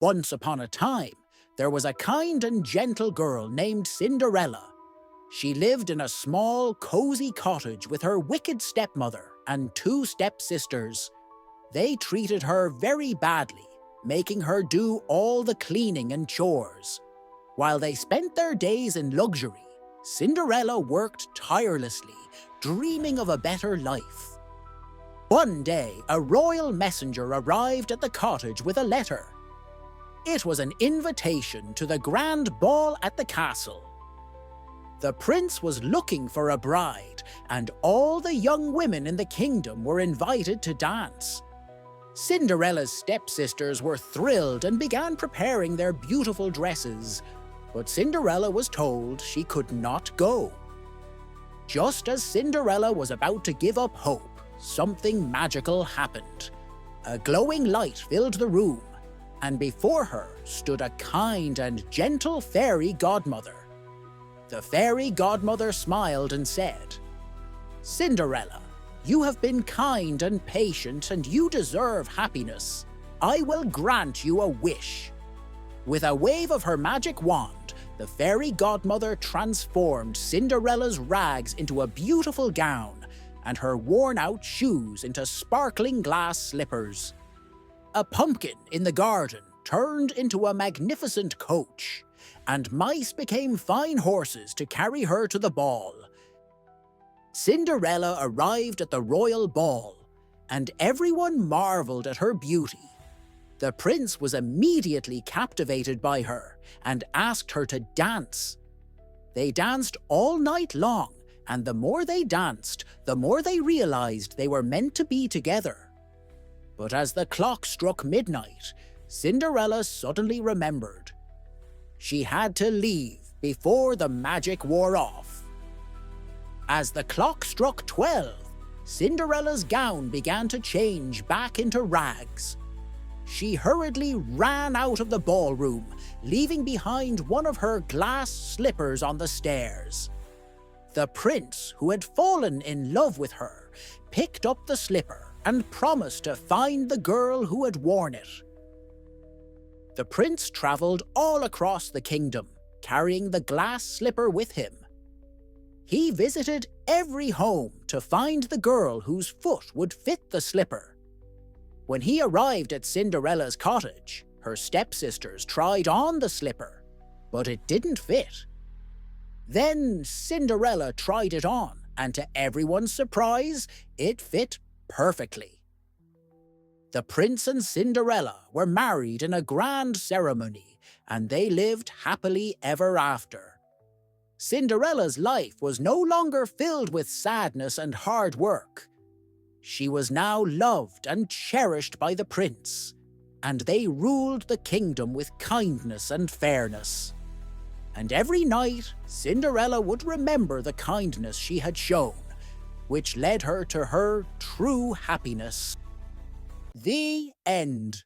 Once upon a time, there was a kind and gentle girl named Cinderella. She lived in a small, cozy cottage with her wicked stepmother and two stepsisters. They treated her very badly, making her do all the cleaning and chores. While they spent their days in luxury, Cinderella worked tirelessly, dreaming of a better life. One day, a royal messenger arrived at the cottage with a letter. It was an invitation to the grand ball at the castle. The prince was looking for a bride, and all the young women in the kingdom were invited to dance. Cinderella's stepsisters were thrilled and began preparing their beautiful dresses, but Cinderella was told she could not go. Just as Cinderella was about to give up hope, something magical happened. A glowing light filled the room, and before her stood a kind and gentle fairy godmother. The fairy godmother smiled and said, "Cinderella, you have been kind and patient, and you deserve happiness. I will grant you a wish." With a wave of her magic wand, the fairy godmother transformed Cinderella's rags into a beautiful gown and her worn-out shoes into sparkling glass slippers. A pumpkin in the garden turned into a magnificent coach, and mice became fine horses to carry her to the ball. Cinderella arrived at the royal ball, and everyone marveled at her beauty. The prince was immediately captivated by her and asked her to dance. They danced all night long, and the more they danced, the more they realized they were meant to be together. But as the clock struck midnight, Cinderella suddenly remembered. She had to leave before the magic wore off. As the clock struck 12, Cinderella's gown began to change back into rags. She hurriedly ran out of the ballroom, leaving behind one of her glass slippers on the stairs. The prince, who had fallen in love with her, picked up the slipper and promised to find the girl who had worn it. The prince traveled all across the kingdom, carrying the glass slipper with him. He visited every home to find the girl whose foot would fit the slipper. When he arrived at Cinderella's cottage, her stepsisters tried on the slipper, but it didn't fit. Then Cinderella tried it on, and to everyone's surprise, it fit perfectly. The prince and Cinderella were married in a grand ceremony, and they lived happily ever after. Cinderella's life was no longer filled with sadness and hard work. She was now loved and cherished by the prince, and they ruled the kingdom with kindness and fairness. And every night, Cinderella would remember the kindness she had shown, which led her to her true happiness. The end.